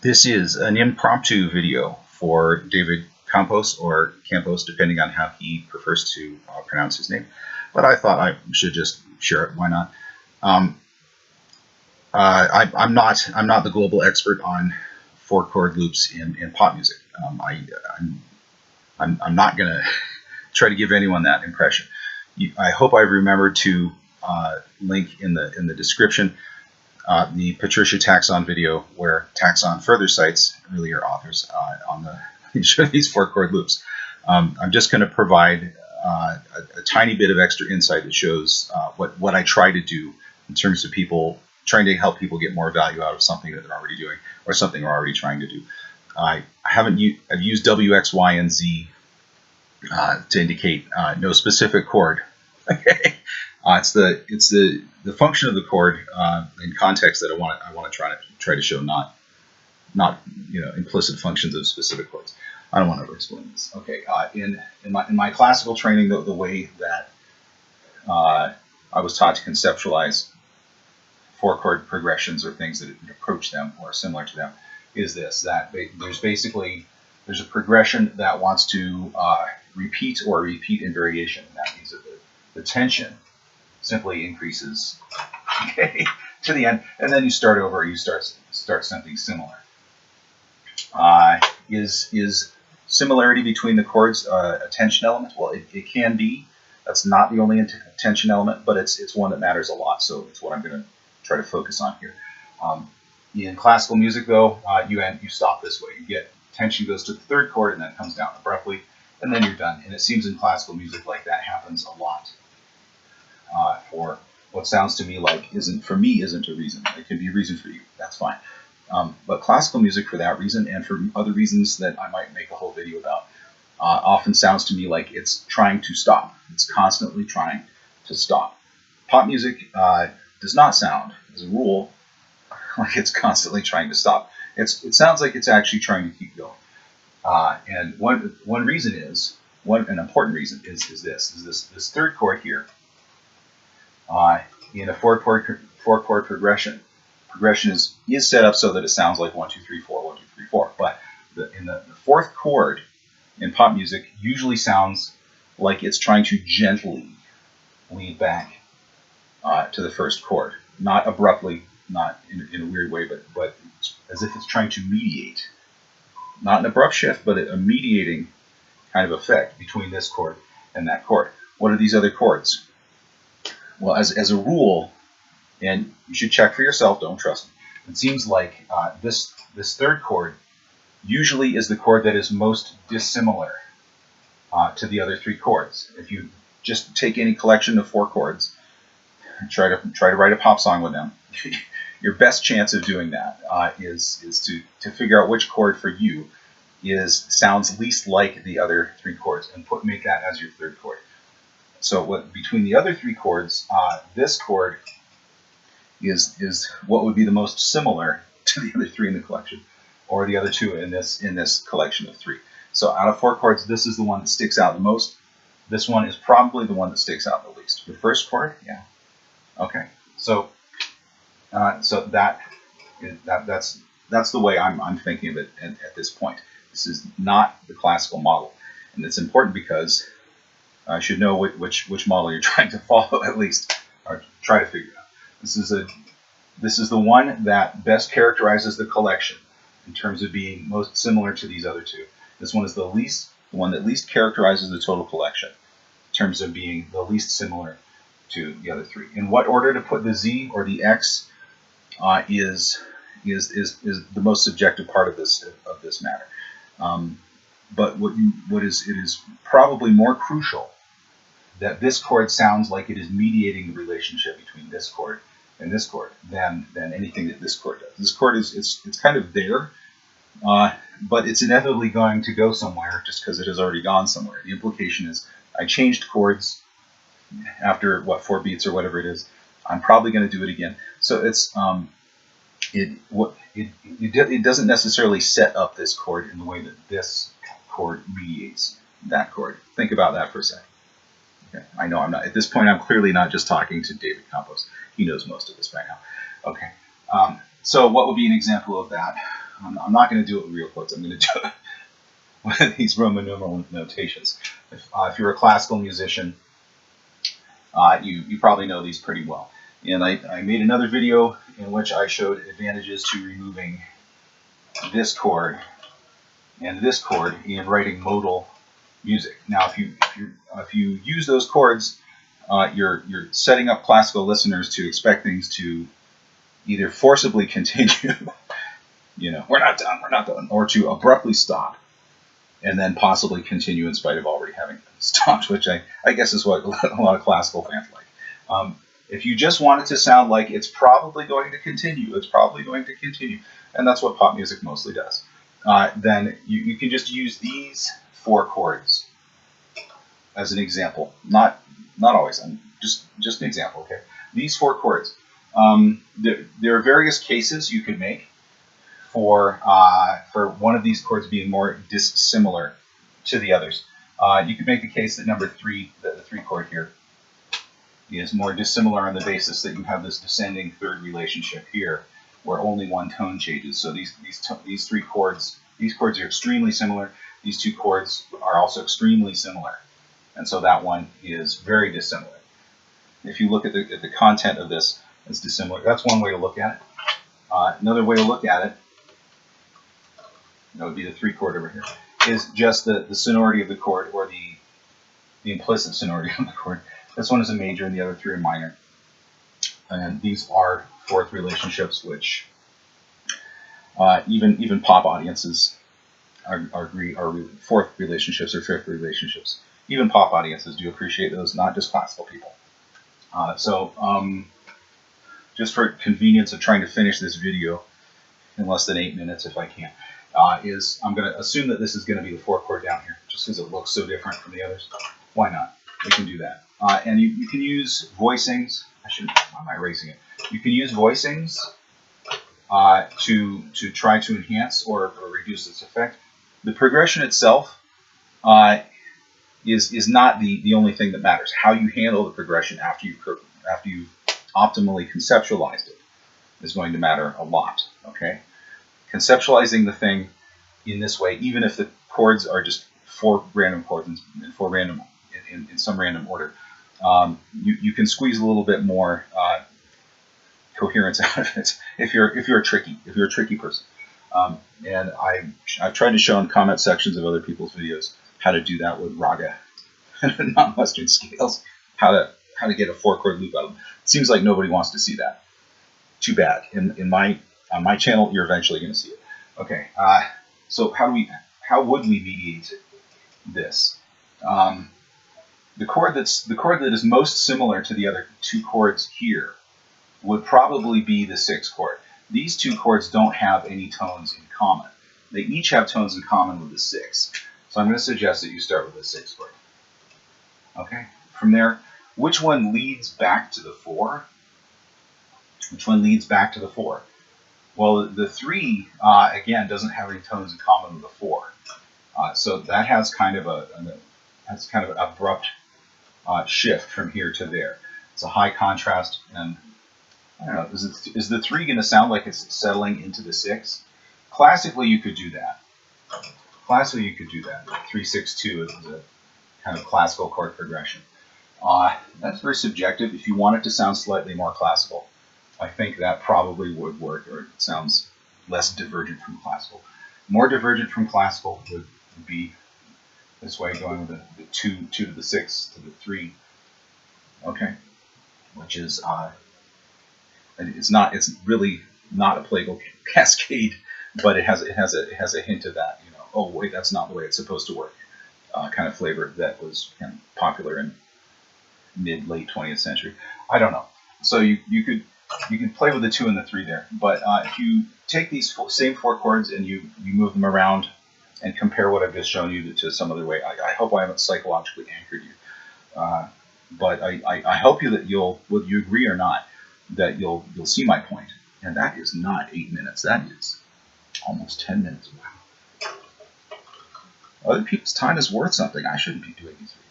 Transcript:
This is an impromptu video for David Campos, or Campos, depending on how he prefers to pronounce his name. But I thought I should just share it. Why not? I'm not the global expert on four-chord loops in pop music. I'm not going to try to give anyone that impression. I hope I remembered to link in the description the Patricia Taxxon video, where Taxxon further cites earlier authors on these four-chord loops. I'm just going to provide a tiny bit of extra insight that shows what I try to do in terms of trying to help people get more value out of something that they're already doing or something they're already trying to do. I've used W, X, Y, and Z to indicate no specific chord. Okay. It's the function of the chord in context that I want to try to show, not implicit functions of specific chords. I don't want to explain this. Okay, in my classical training, the way that I was taught to conceptualize four-chord progressions or things that approach them or are similar to them is this: that there's a progression that wants to repeat in variation. And that means that the tension simply increases, okay, to the end, and then you start over. You start something similar. Is similarity between the chords a tension element? Well, it can be. That's not the only tension element, but it's one that matters a lot. So it's what I'm going to try to focus on here. In classical music, though, you stop this way. You get tension goes to the third chord and then comes down abruptly, and then you're done. And it seems in classical music like that happens a lot. For what sounds to me like isn't a reason. It can be a reason for you. That's fine. But classical music, for that reason and for other reasons that I might make a whole video about, often sounds to me like it's trying to stop. It's constantly trying to stop. Pop music does not sound, as a rule, like it's constantly trying to stop. It sounds like it's actually trying to keep going. And one important reason is this third chord here. In a four-chord progression is set up so that it sounds like 1, 2, 3, 4, 1, 2, 3, 4. But in the fourth chord in pop music usually sounds like it's trying to gently lead back to the first chord, not abruptly, not in a weird way, but as if it's trying to mediate, not an abrupt shift, but a mediating kind of effect between this chord and that chord. What are these other chords? Well, as a rule, and you should check for yourself, don't trust me, it seems like this third chord usually is the chord that is most dissimilar to the other three chords. If you just take any collection of four chords and try to write a pop song with them, your best chance of doing that is to figure out which chord for you sounds least like the other three chords and make that as your third chord. So between the other three chords, this chord is what would be the most similar to the other three in the collection, or the other two in this collection of three. So out of four chords, this is the one that sticks out the most. This one is probably the one that sticks out the least. The first chord, yeah. Okay. So that's the way I'm thinking of it at this point. This is not the classical model, and it's important because I should know which model you're trying to follow, at least, or try to figure out. This is the one that best characterizes the collection in terms of being most similar to these other two. This one is the one that least characterizes the total collection in terms of being the least similar to the other three. In what order to put the Z or the X is the most subjective part of this matter. But it is probably more crucial that this chord sounds like it is mediating the relationship between this chord and this chord than anything that this chord does. This chord it's kind of there, but it's inevitably going to go somewhere just because it has already gone somewhere. The implication is I changed chords after 4 beats or whatever it is. I'm probably going to do it again. So it doesn't necessarily set up this chord in the way that this chord mediates that chord. Think about that for a second. Okay. I know I'm not, at this point, I'm clearly not just talking to David Campos. He knows most of this by now. Okay. So what would be an example of that? I'm not going to do it with real chords. I'm going to do it with these Roman numeral notations. If you're a classical musician, you probably know these pretty well. And I made another video in which I showed advantages to removing this chord and this chord in writing modal music. Now, if you use those chords, you're setting up classical listeners to expect things to either forcibly continue, we're not done, or to abruptly stop, and then possibly continue in spite of already having stopped, which I guess is what a lot of classical fans like. If you just want it to sound like it's probably going to continue, and that's what pop music mostly does, then you can just use these 4 chords as an example. Not always, just an example, okay? These 4 chords. There are various cases you could make for one of these chords being more dissimilar to the others. You could make the case that number 3, the 3 chord here, is more dissimilar on the basis that you have this descending third relationship here, where only one tone changes. So these 3 chords, these chords are extremely similar. These 2 chords are also extremely similar, and so that one is very dissimilar. If you look at the content of this, it's dissimilar. That's one way to look at it. Another way to look at it, that would be the 3 chord over here, is just the sonority of the chord, or the implicit sonority of the chord. This one is a major and the other 3 are minor. And these are 4th relationships, which even pop audiences agree are 4th relationships or 5th relationships. Even pop audiences do appreciate those, not just classical people. Just for convenience of trying to finish this video in less than 8 minutes if I can, I'm going to assume that this is going to be the 4th chord down here, just because it looks so different from the others. Why not? We can do that. And you can use voicings. Why am I erasing it? You can use voicings to try to enhance or reduce its effect. The progression itself is not the only thing that matters. How you handle the progression after you've optimally conceptualized it is going to matter a lot. Okay, conceptualizing the thing in this way, even if the chords are just 4 random chords in some random order, you can squeeze a little bit more coherence out of it if you're a tricky person. And I've tried to show in comment sections of other people's videos how to do that with raga, non-Western scales, how to get a 4 chord loop out of them. It seems like nobody wants to see that. Too bad. On my channel, you're eventually going to see it. Okay. So how would we mediate this? The chord that is most similar to the other 2 chords here would probably be the 6th chord. These 2 chords don't have any tones in common. They each have tones in common with the 6th. So I'm going to suggest that you start with the 6th chord. Okay. From there, which one leads back to the 4? Which one leads back to the 4? Well, the 3 again doesn't have any tones in common with the 4. So that has kind of an abrupt shift from here to there. It's a high contrast, and I don't know, is the 3 going to sound like it's settling into the 6? Classically, you could do that. 3-6-2 is a kind of classical chord progression. That's very subjective. If you want it to sound slightly more classical, I think that probably would work, or it sounds less divergent from classical. More divergent from classical would be this way, going with the 2 to the 6 to the 3. Okay, which is it's really not a plagal cascade, but it has a hint of that. Oh wait, that's not the way it's supposed to work. Kind of flavor that was kind of popular in mid-late 20th century. I don't know. So you can play with the 2 and the 3 there, but if you take these same 4 chords and you move them around and compare what I've just shown you to some other way, I hope I haven't psychologically anchored you. But I hope that whether you agree or not, that you'll see my point. And that is not 8 minutes. That is almost 10 minutes. Wow. Other people's time is worth something. I shouldn't be doing these videos.